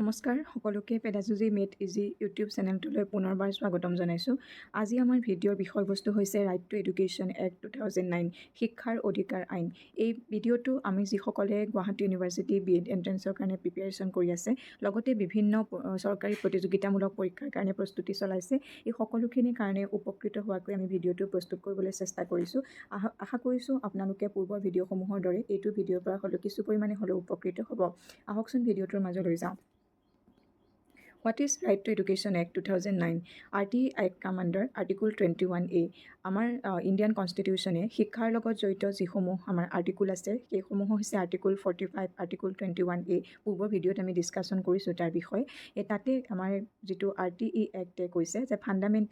নমস্কাৰ সকলোকে pedagogy made easy YouTube চেনেলটোলৈ পুনৰবাৰ স্বাগতম জনাইছোঁ। আজি আমাৰ ভিডিঅ'ৰ বিষয়বস্তু হৈছে ৰাইট টু এডুকেশ্যন এক্ট 2009 শিক্ষাৰ অধিকাৰ আইন। এই ভিডিঅ'টো আমি যিসকলে গুৱাহাটী ইউনিভাৰ্চিটি BEd এণ্ট্ৰেন্সৰ কাৰণে প্ৰিপেৰেশ্যন কৰি আছে, লগতে বিভিন্ন চৰকাৰী প্ৰতিযোগিতামূলক পৰীক্ষাৰ কাৰণে প্ৰস্তুতি চলাইছে, এই সকলোখিনিৰ কাৰণে উপকৃত হোৱাকৈ আমি ভিডিঅ'টো প্ৰস্তুত কৰিবলৈ চেষ্টা কৰিছোঁ। আশা কৰিছোঁ আপোনালোকে পূৰ্বৰ ভিডিঅ'সমূহৰ দৰে এইটো ভিডিঅ'ৰ পৰা হ'লেও কিছু পৰিমাণে হ'লেও উপকৃত হ'ব। আহকচোন ভিডিঅ'টোৰ মাজলৈ যাওঁ। What is Right to Education Act 2009? RTE Act come under Article 21A. আমাৰ ইণ্ডিয়ান কনষ্টিটিউশ্যনে শিক্ষাৰ লগত জড়িত যিসমূহ আমাৰ আৰ্টিকুল আছে সেইসমূহ হৈছে আৰ্টিকুল 45, আৰ্টিকুল 21A। পূৰ্বৰ ভিডিঅ'ত আমি ডিছকাশ্যন কৰিছোঁ তাৰ বিষয়ে। তাতে আমাৰ যিটো RTE এক্টে কৈছে যে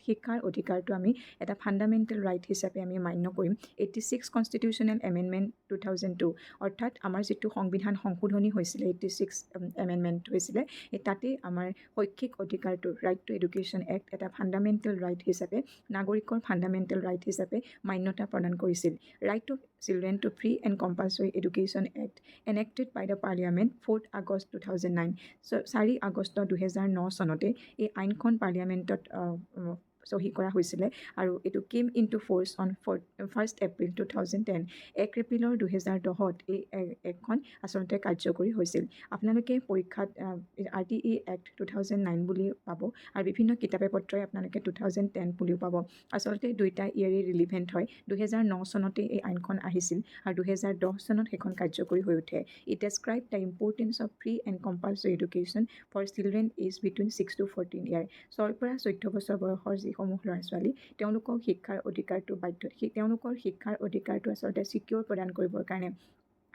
শিক্ষাৰ অধিকাৰটো আমি এটা ফাণ্ডামেণ্টেল ৰাইট হিচাপে আমি মান্য কৰিম। 86 কনষ্টিটিউশ্যনেল এমেণ্ডমেণ্ট 2002, অৰ্থাৎ আমাৰ যিটো সংবিধান সংশোধনী হৈছিলে 86 এমেণ্ডমেণ্ট হৈছিলে, তাতে আমাৰ শৈক্ষিক অধিকাৰটো ৰাইট টু এডুকেশ্যন এক্ট এটা ফাণ্ডামেণ্টেল ৰাইট হিচাপে, নাগৰিকৰ ফাণ্ডামেণ্টেল ৰাইট হিচাপে মান্যতা প্ৰদান কৰিছিল। Right to children to free and compulsory education act enacted by the parliament 4 August 2009। 4 August 2009 চনতে এই আইনখন পাৰ্লিয়ামেণ্টত চহী কৰা হৈছিলে আৰু এইটো came into force on 1 April 2010। 1 এপ্ৰিলৰ 2010ত এই এক্টখন আচলতে কাৰ্যকৰী হৈছিল। আপোনালোকে পৰীক্ষাত RTE এক্ট 2009 বুলি পাব আৰু বিভিন্ন কিতাপে পত্ৰই আপোনালোকে 2010 বুলিও পাব। আচলতে দুইটা ইয়েৰেই ৰিলিভেণ্ট হয়। 2009 চনতে এই আইনখন আহিছিল আৰু 2010 চনত সেইখন কাৰ্যকৰী হৈ উঠে। It describe the importance of free and compulsory education for children age between 6 to 14 year. 6 পৰা 14 বছৰ বয়সৰ যিসমূহ ল'ৰা ছোৱালী, তেওঁলোকৰ শিক্ষাৰ অধিকাৰটো আচলতে ছিকিউৰ প্ৰদান কৰিবৰ কাৰণে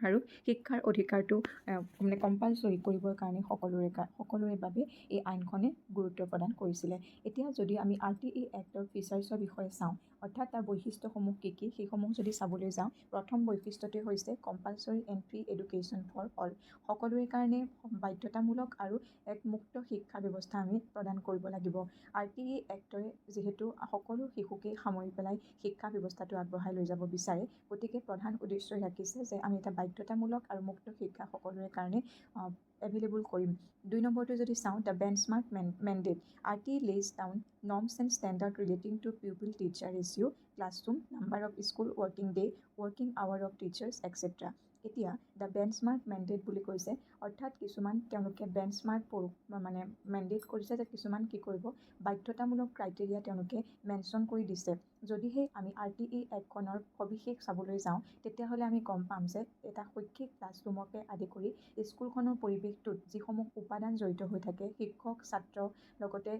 আৰু শিক্ষাৰ অধিকাৰটো মানে কম্পালচৰি কৰিবৰ কাৰণে সকলোৰে বাবে এই আইনখনে গুৰুত্ব প্ৰদান কৰিছিলে। এতিয়া যদি আমি RTE এক্টৰ ফিচাৰ্ছৰ বিষয়ে চাওঁ, অৰ্থাৎ তাৰ বৈশিষ্ট্যসমূহ কি কি সেইসমূহ যদি চাবলৈ যাওঁ, প্ৰথম বৈশিষ্ট্যটোৱে হৈছে compulsory and free education for all. সকলোৰে কাৰণে বাধ্যতামূলক আৰু এক মুক্ত শিক্ষা ব্যৱস্থা আমি প্ৰদান কৰিব লাগিব। RTE এক্টৰে যিহেতু সকলো শিশুকেই সামৰি পেলাই শিক্ষা ব্যৱস্থাটো আগবঢ়াই লৈ যাব বিচাৰে, গতিকে প্ৰধান উদ্দেশ্যই ৰাখিছে যে আমি এটা বাধ্যতামূলক আৰু মুক্ত শিক্ষা সকলোৰে কাৰণে এভেইলেবল কৰিম। 2 নম্বৰটো যদি চাওঁ, the benchmark mandate. RTE lays down norms and standard relating to pupil teacher ratio, classroom, number of school working day, working hour of teachers, etc. এতিয়া দ্য বেঞ্চমাৰ্ক মেণ্ডেট বুলি কৈছে, অৰ্থাৎ কিছুমান তেওঁলোকে বেঞ্চমাৰ্ক মানে মেণ্ডেট কৰিছে যে কিছুমান কি কৰিব, বাধ্যতামূলক ক্ৰাইটেৰিয়া তেওঁলোকে মেনশ্যন কৰি দিছে। যদিহে আমি RTE এক্টখনৰ সবিশেষ চাবলৈ যাওঁ, তেতিয়াহ'লে আমি গম পাম যে এটা শৈক্ষিক ক্লাছৰুমকে আদি কৰি স্কুলখনৰ পৰিৱেশটোত যিসমূহ উপাদান জড়িত হৈ থাকে, শিক্ষক, ছাত্ৰ, লগতে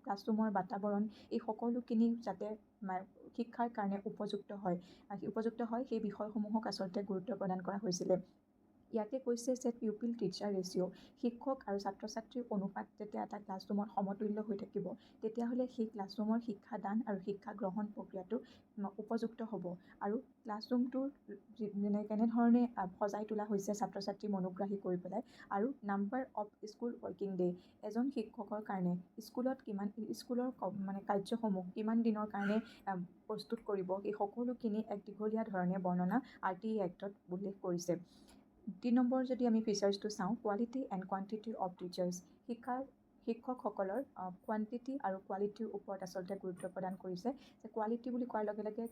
ক্লাছৰুমৰ বাতাৱৰণ, এই সকলোখিনি যাতে শিক্ষাৰ কাৰণে উপযুক্ত হয় সেই বিষয়সমূহক আচলতে গুৰুত্ব প্ৰদান কৰা হৈছিলে। ইয়াতে কৈছে যে পিউপিল টিচাৰ ৰেচিঅ', শিক্ষক আৰু ছাত্ৰ ছাত্ৰীৰ অনুপাত যেতিয়া এটা ক্লাছৰুমত সমতুল্য হৈ থাকিব, তেতিয়াহ'লে সেই ক্লাছৰুমৰ শিক্ষাদান আৰু শিক্ষা গ্ৰহণ প্ৰক্ৰিয়াটো উপযুক্ত হ'ব। আৰু ক্লাছৰুমটোৰ কেনেধৰণে সজাই তোলা হৈছে ছাত্ৰ ছাত্ৰী মনোগ্ৰাহী কৰি পেলাই, আৰু number of school working day, এজন শিক্ষকৰ কাৰণে স্কুলৰ কাৰ্যসমূহ কিমান দিনৰ কাৰণে প্ৰস্তুত কৰিব, এই সকলোখিনি এক দীঘলীয়া ধৰণে বৰ্ণনা RTE এক্টত উল্লেখ কৰিছে। 3 নম্বৰ যদি আমি ফিচাৰ্ছটো চাওঁ, quality and quantity of teachers. শিক্ষকসকলৰ কোৱান্টিটি আৰু কোৱালিটিৰ ওপৰত আচলতে গুৰুত্ব প্ৰদান কৰিছে। যে কোৱালিটি বুলি কোৱাৰ লগে লগে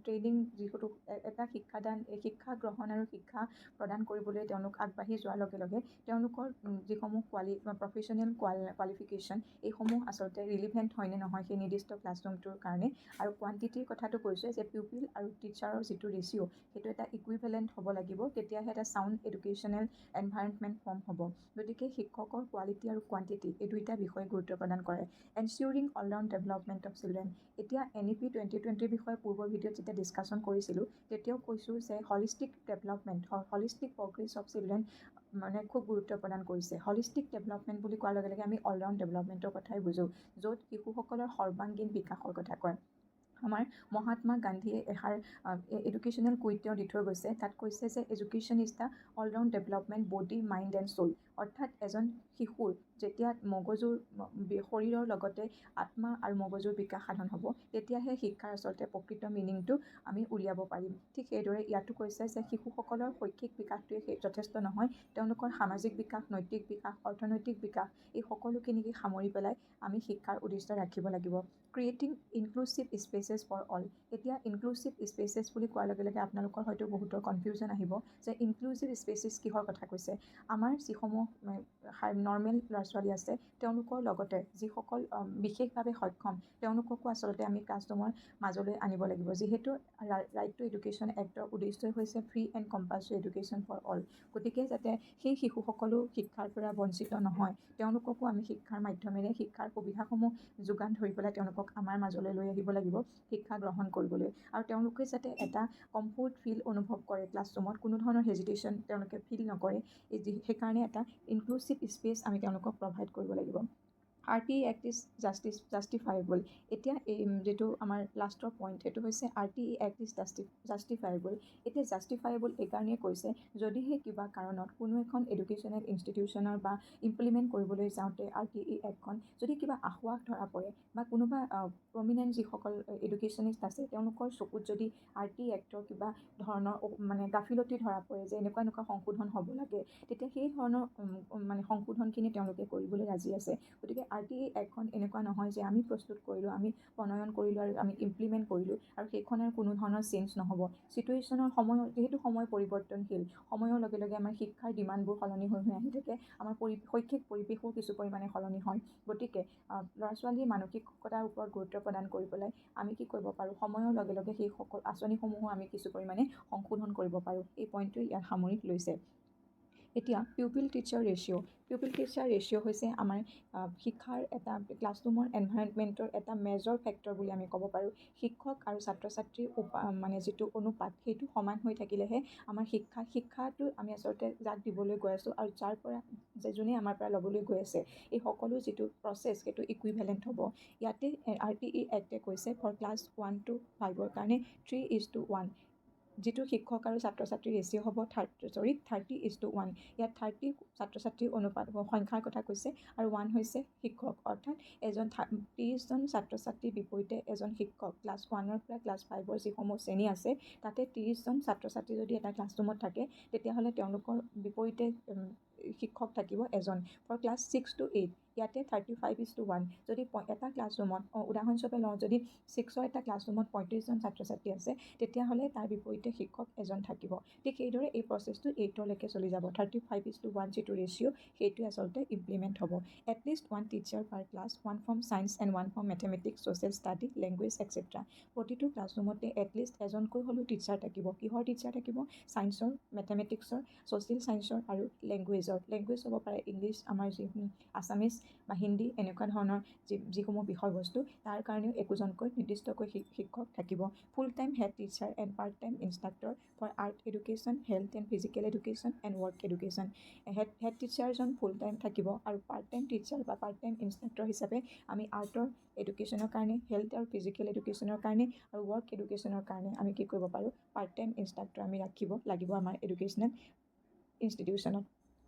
ট্ৰেইনিং যিহেতু এটা শিক্ষা গ্ৰহণ আৰু শিক্ষা প্ৰদান কৰিবলৈ তেওঁলোক আগবাঢ়ি যোৱাৰ লগে লগে তেওঁলোকৰ যিসমূহ প্ৰফেশ্যনেল কোৱালিফিকেশ্যন, এইসমূহ আচলতে ৰিলিভেণ্ট হয় নে নহয় সেই নিৰ্দিষ্ট ক্লাছৰুমটোৰ কাৰণে। আৰু কোৱান্টিটিৰ কথাটো কৈছে যে পিউপিল আৰু টিচাৰৰ যিটো ৰেচিঅ', সেইটো এটা ইকুইভেলেণ্ট হ'ব লাগিব, তেতিয়াহে এটা চাউণ্ড এডুকেশ্যনেল এনভাইৰনমেণ্ট ফৰ্ম হ'ব। গতিকে শিক্ষকৰ কোৱালিটি আৰু কোৱান্টিটি এই দুইটা বিষয়ে গুৰুত্ব প্ৰদান কৰে। এনচিউৰিং অলৰাউণ্ড ডেভেলপমেণ্ট অফ চিলড্ৰেন। এতিয়া NEP 2020 বিষয়ে পূৰ্বৰ ভিডিঅ'ত যেতিয়া ডিছকাশ্যন কৰিছিলোঁ, তেতিয়াও কৈছোঁ যে হলিষ্টিক প্ৰগ্ৰেছ অফ চিলড্ৰেন মানে খুব গুৰুত্ব প্ৰদান কৰিছে। হলিষ্টিক ডেভেলপমেণ্ট বুলি কোৱাৰ লগে লগে আমি অলৰাউণ্ড ডেভেলপমেণ্টৰ কথাই বুজোঁ, য'ত শিশুসকলৰ সৰ্বাংগীন বিকাশৰ কথা কয়। আমাৰ মহাত্মা গান্ধীয়ে এষাৰ এডুকেশ্যনেল কুইট তেওঁ দি থৈ গৈছে, তাত কৈছে যে education is the all round development body, mind and soul. অৰ্থাৎ এজন শিশুৰ যেতিয়া মগজুৰ শৰীৰৰ লগতে আত্মা আৰু মগজুৰ বিকাশ সাধন হ'ব তেতিয়াহে শিক্ষাৰ আচলতে প্ৰকৃত মিনিংটো আমি উলিয়াব পাৰিম। ঠিক সেইদৰে ইয়াতো কৈছে যে শিশুসকলৰ শৈক্ষিক বিকাশটোৱে যথেষ্ট নহয়, তেওঁলোকৰ সামাজিক বিকাশ, নৈতিক বিকাশ, অৰ্থনৈতিক বিকাশ এই সকলোখিনিকে সামৰি পেলাই আমি শিক্ষাৰ উদ্দেশ্য ৰাখিব লাগিব। Creating inclusive spaces for all. এতিয়া ইনক্লুচিভ স্পেচেছ বুলি কোৱাৰ লগে লগে আপোনালোকৰ হয়তো বহুতৰ কনফিউজন আহিব যে ইনক্লুচিভ স্পেচেছ কিহৰ কথা কৈছে। আমাৰ যিসমূহ নৰ্মেল ল'ৰা ছোৱালী আছে তেওঁলোকৰ লগতে যিসকল বিশেষভাৱে সক্ষম তেওঁলোককো আচলতে আমি ক্লাছৰুমৰ মাজলৈ আনিব লাগিব, যিহেতু ৰাইট টু এডুকেশ্যন এক্টৰ উদ্দেশ্যই হৈছে free and compulsory education for all. গতিকে যাতে সেই শিশুসকলো শিক্ষাৰ পৰা বঞ্চিত নহয়, তেওঁলোককো আমি শিক্ষাৰ মাধ্যমেৰে শিক্ষাৰ সুবিধাসমূহ যোগান ধৰি পেলাই তেওঁলোকক আমাৰ মাজলৈ লৈ আহিব লাগিব শিক্ষা গ্ৰহণ কৰিবলৈ। আৰু তেওঁলোকে যাতে এটা কমফৰ্ট ফিল অনুভৱ কৰে ক্লাছৰুমত, কোনো ধৰণৰ হেজিটেশ্যন তেওঁলোকে ফিল নকৰে, সেইকাৰণে এটা ইনক্লুচিভ স্পেচ আমি তেওঁলোকক প্ৰভাইড কৰিব লাগিব। RTE Act is জাষ্টিফাইবল। এতিয়া যিটো আমাৰ লাষ্টৰ পইণ্ট সেইটো হৈছে RTE Act is জাষ্টিফাইবল। এতিয়া জাষ্টিফাইবল এইকাৰণেই কৈছে যদিহে কিবা কাৰণত কোনো এখন এডুকেশ্যনেল ইনষ্টিটিউশ্যনৰ বা ইমপ্লিমেণ্ট কৰিবলৈ যাওঁতে RTE Actখন যদি কিবা আসোঁৱাহ ধৰা পৰে বা কোনোবা প্ৰমিনেণ্ট যিসকল এডুকেশ্যনিষ্ট আছে তেওঁলোকৰ চকুত যদি RTE Actৰ কিবা ধৰণৰ গাফিলতি ধৰা পৰে যে এনেকুৱা সংশোধন হ'ব লাগে, তেতিয়া সেই ধৰণৰ সংশোধনখিনি তেওঁলোকে কৰিবলৈ ৰাজি আছে। গতিকে RTE Actখন এনেকুৱা নহয় যে আমি প্ৰস্তুত কৰিলোঁ, আমি প্ৰণয়ন কৰিলোঁ আৰু আমি ইমপ্লিমেণ্ট কৰিলোঁ আৰু সেইখনৰ কোনো ধৰণৰ চেঞ্জ নহ'ব। চিটুৱেশ্যনৰ যিহেতু সময় পৰিৱৰ্তনশীল, সময়ৰ লগে লগে আমাৰ শিক্ষাৰ ডিমাণ্ডবোৰ সলনি হৈ আহি থাকে, আমাৰ শৈক্ষিক পৰিৱেশো কিছু পৰিমাণে সলনি হয়। গতিকে ল'ৰা ছোৱালীৰ মানসিকতাৰ ওপৰত গুৰুত্ব প্ৰদান কৰি পেলাই আমি কি কৰিব পাৰোঁ, সময়ৰ লগে লগে সেই সকলো আঁচনিসমূহো আমি কিছু পৰিমাণে সংশোধন কৰিব পাৰোঁ। এই পইণ্টটোৱে ইয়াত সামৰি লৈছে। এতিয়া পিউপিল টিচাৰ ৰেচিঅ' হৈছে আমাৰ শিক্ষাৰ এটা ক্লাছৰুমৰ এনভাইৰনমেণ্টৰ এটা মেজৰ ফেক্টৰ বুলি আমি ক'ব পাৰোঁ। শিক্ষক আৰু ছাত্ৰ ছাত্ৰীৰ যিটো অনুপাত সেইটো সমান হৈ থাকিলেহে আমাৰ শিক্ষাটো আমি আচলতে যাক দিবলৈ গৈ আছোঁ আৰু যোনে আমাৰ পৰা ল'বলৈ গৈ আছে এই সকলো যিটো প্ৰচেছ সেইটো ইকুইভেলেণ্ট হ'ব। ইয়াতে RTE Actে কৈছে ফৰ ক্লাছ 1 to 5 কাৰণে 3:1 যিটো শিক্ষক আৰু ছাত্ৰ ছাত্ৰীৰ ৰেচিঅ' হ'ব 30:1। ইয়াত 30 ছাত্ৰ ছাত্ৰীৰ অনুপাত সংখ্যাৰ কথা কৈছে আৰু 1 হৈছে শিক্ষক, অৰ্থাৎ 30জন ছাত্ৰ ছাত্ৰীৰ বিপৰীতে এজন শিক্ষক। ক্লাছ 1ৰ পৰা ক্লাছ 5ৰ যিসমূহ শ্ৰেণী আছে তাতে 30জন ছাত্ৰ ছাত্ৰী যদি এটা ক্লাছৰুমত থাকে তেতিয়াহ'লে তেওঁলোকৰ বিপৰীতে শিক্ষক থাকিব এজন। ফৰ ক্লাছ 6 to 8 ইয়াতে 35:1। যদি এটা ক্লাছৰুমত উদাহৰণস্বৰূপে লওঁ, যদি 6ৰ এটা ক্লাছৰুমত 35জন ছাত্ৰ ছাত্ৰী আছে তেতিয়াহ'লে তাৰ বিপৰীতে শিক্ষক এজন থাকিব। ঠিক সেইদৰে এই প্ৰচেছটো 8লৈকে চলি যাব। 35:1 যিটো ৰেচিঅ' সেইটোৱে আচলতে ইমপ্লিমেণ্ট হ'ব। At least 1 teacher per class, 1 from science and 1 from mathematics, social study, language etcetera. প্ৰতিটো ক্লাছৰুমতে এটলিষ্ট এজনকৈ হ'লেও টিচাৰ থাকিব। কিহৰ টিচাৰ থাকিব? ছায়েন্সৰ, মেথমেটিক্সৰ, ছ'চিয়েল ছায়েন্সৰ আৰু লেংগুৱেজৰ। লেংগুৱেজ হ'ব পাৰে ইংলিছ, আমাৰ আছামিজ বা হিন্দী, এনেকুৱা ধৰণৰ যিসমূহ বিষয়বস্তু তাৰ কাৰণেও একোজনকৈ নিৰ্দিষ্টকৈ শিক্ষক থাকিব। Full time head teacher and part time instructor for art education, health and physical education and work education. Head টিচাৰজন ফুল টাইম থাকিব আৰু পাৰ্ট টাইম টিচাৰ বা পাৰ্ট টাইম ইনষ্ট্ৰাক্টৰ হিচাপে আমি আৰ্টৰ এডুকেশ্যনৰ কাৰণে, হেল্থ আৰু ফিজিকেল এডুকেশ্যনৰ কাৰণে আৰু ৱৰ্ক এডুকেশ্যনৰ কাৰণে আমি কি কৰিব পাৰোঁ, পাৰ্ট টাইম ইনষ্ট্ৰাক্টৰ আমি ৰাখিব লাগিব আমাৰ এডুকেশ্যনেল ইনষ্টিটিউশ্যনত।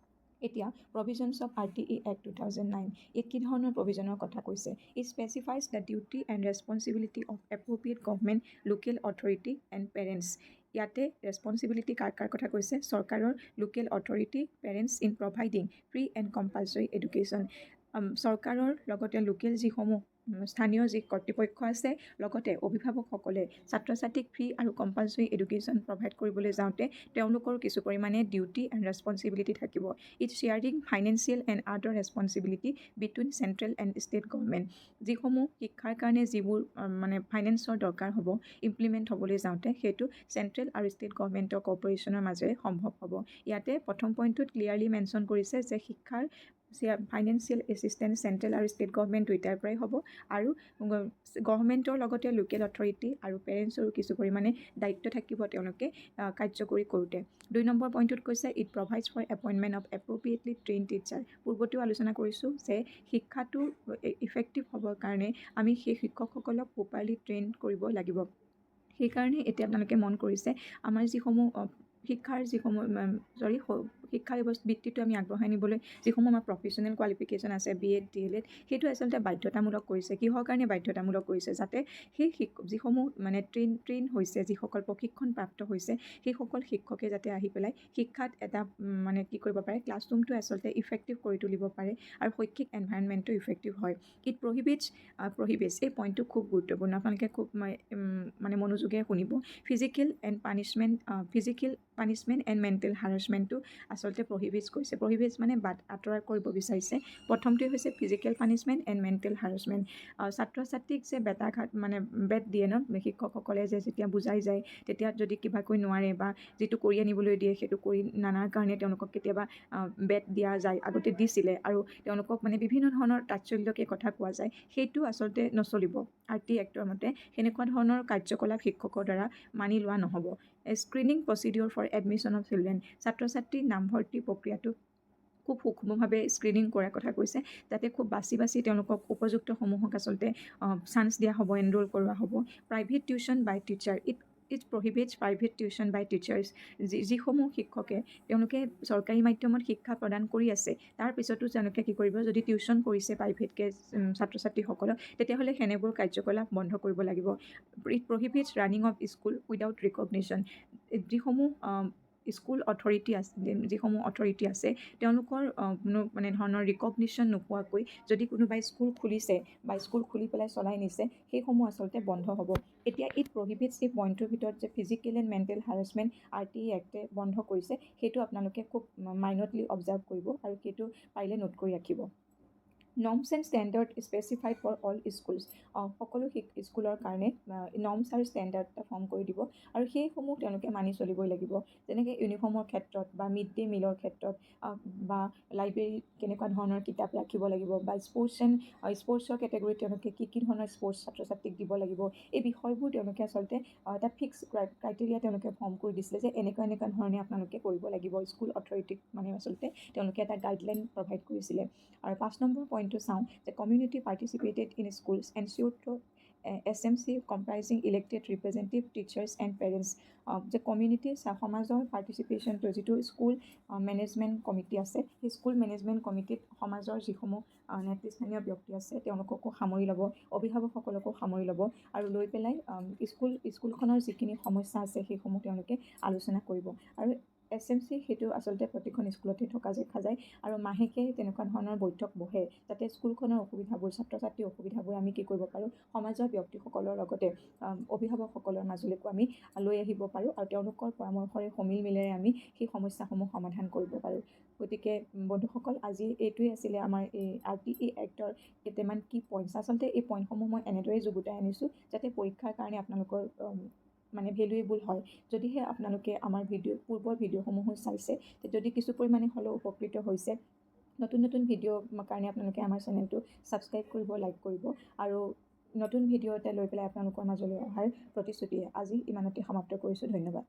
এতিয়া প্ৰভিজনছ অফ RTE Act 2009 এই কি ধৰণৰ প্ৰভিজনৰ কথা কৈছে? It স্পেচিফাইজ the duty and responsibility of appropriate government, local authority and parents. ইয়াতে ৰেছপনচিবিলিটি কাৰ কথা কৈছে? চৰকাৰৰ, local authority, parents in providing free and compulsory education. চৰকাৰৰ লগতে লোকেল যিসমূহ স্থানীয় যি কৰ্তৃপক্ষ আছে লগতে অভিভাৱকসকলে ছাত্ৰ ছাত্ৰীক ফ্ৰী আৰু কম্পালচৰি এডুকেশ্যন প্ৰভাইড কৰিবলৈ যাওঁতে তেওঁলোকৰো কিছু পৰিমাণে ডিউটি এণ্ড ৰেছপনচিবিলিটি থাকিব। It sharing financial and other responsibility between central and state government. যিসমূহ শিক্ষাৰ কাৰণে যিবোৰ ফাইনেন্সৰ দৰকাৰ হ'ব ইমপ্লিমেণ্ট হ'বলৈ যাওঁতে সেইটো চেণ্ট্ৰেল আৰু ষ্টেট গভৰ্ণমেণ্টৰ কৰ্প'ৰেশ্যনৰ মাজেৰে সম্ভৱ হ'ব। ইয়াতে প্ৰথম পইণ্টটোত ক্লিয়াৰলি মেনশ্যন কৰিছে যে শিক্ষাৰ ফাইনেন্সিয়েল এছিষ্টেঞ্চ চেণ্ট্ৰেল আৰু ষ্টেট গভৰ্ণমেণ্ট দুয়োটাৰ পৰাই হ'ব আৰু গভৰ্ণমেণ্টৰ লগতে লোকেল অথৰিটি আৰু পেৰেণ্টছৰো কিছু পৰিমাণে দায়িত্ব থাকিব তেওঁলোকে কাৰ্যকৰী কৰোঁতে। 2 নম্বৰ পইণ্টটোত কৈছে it provides for appointment of appropriately train teacher. পূৰ্বতেও আলোচনা কৰিছোঁ যে শিক্ষাটো ইফেক্টিভ হ'বৰ কাৰণে আমি সেই শিক্ষকসকলক প্ৰপাৰলি ট্ৰেইন কৰিব লাগিব। সেইকাৰণে এতিয়া আপোনালোকে মন কৰিছে আমাৰ যিসমূহ শিক্ষাৰ যিসমূহ শিক্ষাৰ বৃত্তিটো আমি আগবঢ়াই নিবলৈ যিসমূহ আমাৰ প্ৰফেশ্যনেল কোৱালিফিকেশ্যন আছে BEd DLEd সেইটো আচলতে বাধ্যতামূলক কৰিছে। কিহৰ কাৰণে বাধ্যতামূলক কৰিছে? যাতে সেই যিসমূহ মানে ট্ৰেইন হৈছে, যিসকল প্ৰশিক্ষণপ্ৰাপ্ত হৈছে, সেইসকল শিক্ষকে যাতে আহি পেলাই শিক্ষাত এটা মানে কি কৰিব পাৰে, ক্লাছৰুমটো আচলতে ইফেক্টিভ কৰি তুলিব পাৰে আৰু শৈক্ষিক এনভাইৰনমেণ্টটো ইফেক্টিভ হয়। ইট প্ৰহিবিটছ এই পইণ্টটো খুব গুৰুত্বপূৰ্ণ, আপোনালোকে খুব মানে মনোযোগেৰে শুনিব। ফিজিকেল পানিছমেণ্ট এণ্ড মেণ্টেল হাৰাছমেণ্টটো আচলতে প্ৰহিবিটছ কৰিছে। প্ৰহিবিটছ মানে আঁতৰাই কৰিব বিচাৰিছে। প্ৰথমটোৱে হৈছে physical punishment and mental harassment. ছাত্ৰ ছাত্ৰীক যে বেট দিয়ে ন, শিক্ষকসকলে যে যেতিয়া বুজাই যায় তেতিয়া যদি কিবাকৈ নোৱাৰে বা যিটো কৰি আনিবলৈ দিয়ে সেইটো কৰি নানাৰ কাৰণে তেওঁলোকক কেতিয়াবা বেট দিয়া যায়, আগতে দিছিলে, আৰু তেওঁলোকক মানে বিভিন্ন ধৰণৰ তাৎসল্যকে কথা কোৱা যায়, সেইটো আচলতে নচলিব। RT এক্টৰ মতে সেনেকুৱা ধৰণৰ কাৰ্যকলাপ শিক্ষকৰ দ্বাৰা মানি লোৱা নহ'ব। Screening procedure for admission of children, ছাত্ৰ ছাত্ৰীৰ নামভৰ্তি প্ৰক্ৰিয়াটো খুব সূক্ষ্মভাৱে স্ক্ৰিনিং কৰাৰ কথা কৈছে, যাতে খুব বাছি তেওঁলোকক উপযুক্তসমূহক আচলতে চান্স দিয়া হ'ব, এনৰোল কৰোৱা হ'ব। Private tuition by teacher, it prohibits private tuition by teachers. যিসমূহ শিক্ষকে তেওঁলোকে চৰকাৰী মাধ্যমত শিক্ষা প্ৰদান কৰি আছে, তাৰপিছতো তেওঁলোকে কি কৰিব, যদি টিউশ্যন কৰিছে প্ৰাইভেটকৈ ছাত্ৰ ছাত্ৰীসকলক, তেতিয়াহ'লে সেনেবোৰ কাৰ্যকলাপ বন্ধ কৰিব লাগিব। It prohibits running of school without recognition, যিসমূহ স্কুল অথৰিটি আছে তেওঁলোকৰ কোনো মানে ধৰণৰ ৰিকগনিশ্যন নোপোৱাকৈ যদি কোনোবাই স্কুল খুলিছে বা স্কুল খুলি পেলাই চলাই নিছে, সেইসমূহ আচলতে বন্ধ হ'ব। এতিয়া ইট প্ৰহিবিটছ এই পইণ্টটোৰ ভিতৰত যে physical and mental harassment RT এক্টে বন্ধ কৰিছে, সেইটো আপোনালোকে খুব মাইনৰলি অবজাৰ্ভ কৰিব আৰু সেইটো পাৰিলে নোট কৰি ৰাখিব। Norms and standard specified for all schools, সকলো স্কুলৰ কাৰণে নৰ্মছ আৰু ষ্টেণ্ডাৰ্ড এটা ফৰ্ম কৰি দিব আৰু সেইসমূহ তেওঁলোকে মানি চলিবই লাগিব। যেনেকৈ ইউনিফৰ্মৰ ক্ষেত্ৰত বা মিড ডে মিলৰ ক্ষেত্ৰত বা লাইব্ৰেৰীত কেনেকুৱা ধৰণৰ কিতাপ ৰাখিব লাগিব বা স্পৰ্টছৰ কেটেগৰীত তেওঁলোকে কি ধৰণৰ স্পৰ্টছ ছাত্ৰ ছাত্ৰীক দিব লাগিব, এই বিষয়বোৰ তেওঁলোকে আচলতে এটা ফিক্স ক্ৰাইটেৰিয়া তেওঁলোকে ফৰ্ম কৰি দিছিলে যে এনেকুৱা ধৰণে আপোনালোকে কৰিব লাগিব। স্কুল অথৰিটিক মানে আচলতে তেওঁলোকে এটা গাইডলাইন প্ৰভাইড কৰিছিলে। আৰু 5 নম্বৰ পইণ্টটো চাওঁ যে community participated in schools ensure through SMC comprising elected representative teachers and parents, যে কমিউনিটি সমাজৰ পাৰ্টিচিপেশ্যনটো, যিটো স্কুল মেনেজমেণ্ট কমিটি আছে, সেই স্কুল মেনেজমেণ্ট কমিটিত সমাজৰ যিসমূহ নেতৃস্থানীয় ব্যক্তি আছে তেওঁলোককো সামৰি ল'ব, অভিভাৱকসকলকো সামৰি ল'ব আৰু লৈ পেলাই স্কুলখনৰ যিখিনি সমস্যা আছে সেইসমূহ তেওঁলোকে আলোচনা কৰিব। আৰু SMC সেইটো আচলতে প্ৰতিখন স্কুলতে থকা দেখা যায় আৰু মাহেকে তেনেকুৱা ধৰণৰ বৈঠক বহে, যাতে স্কুলখনৰ অসুবিধাবোৰ, ছাত্ৰ ছাত্ৰীৰ অসুবিধাবোৰ আমি কি কৰিব পাৰোঁ, সমাজৰ ব্যক্তিসকলৰ লগতে অভিভাৱকসকলৰ মাজলৈকো আমি লৈ আহিব পাৰোঁ আৰু তেওঁলোকৰ পৰামৰ্শৰে সমিল মিলেৰে আমি সেই সমস্যাসমূহ সমাধান কৰিব পাৰোঁ। গতিকে বন্ধুসকল, আজি এইটোৱে আছিলে আমাৰ এই RTE এক্টৰ কেইটামান কি পইণ্টছ। আচলতে এই পইণ্টসমূহ মই এনেদৰেই যুগুতাই আনিছোঁ যাতে পৰীক্ষাৰ কাৰণে আপোনালোকৰ মানে ভেলুৱেবল হয়। যদিহে আপোনালোকে আমাৰ পূৰ্বৰ ভিডিঅ'সমূহো চাইছে, যদি কিছু পৰিমাণে হ'লেও উপকৃত হৈছে, নতুন ভিডিঅ'ৰ কাৰণে আপোনালোকে আমাৰ চেনেলটো ছাবস্ক্ৰাইব কৰিব, লাইক কৰিব আৰু নতুন ভিডিঅ' এটা লৈ পেলাই আপোনালোকৰ মাজলৈ অহাৰ প্ৰতিশ্ৰুতিৰে আজি ইমানতে সমাপ্ত কৰিছোঁ। ধন্যবাদ।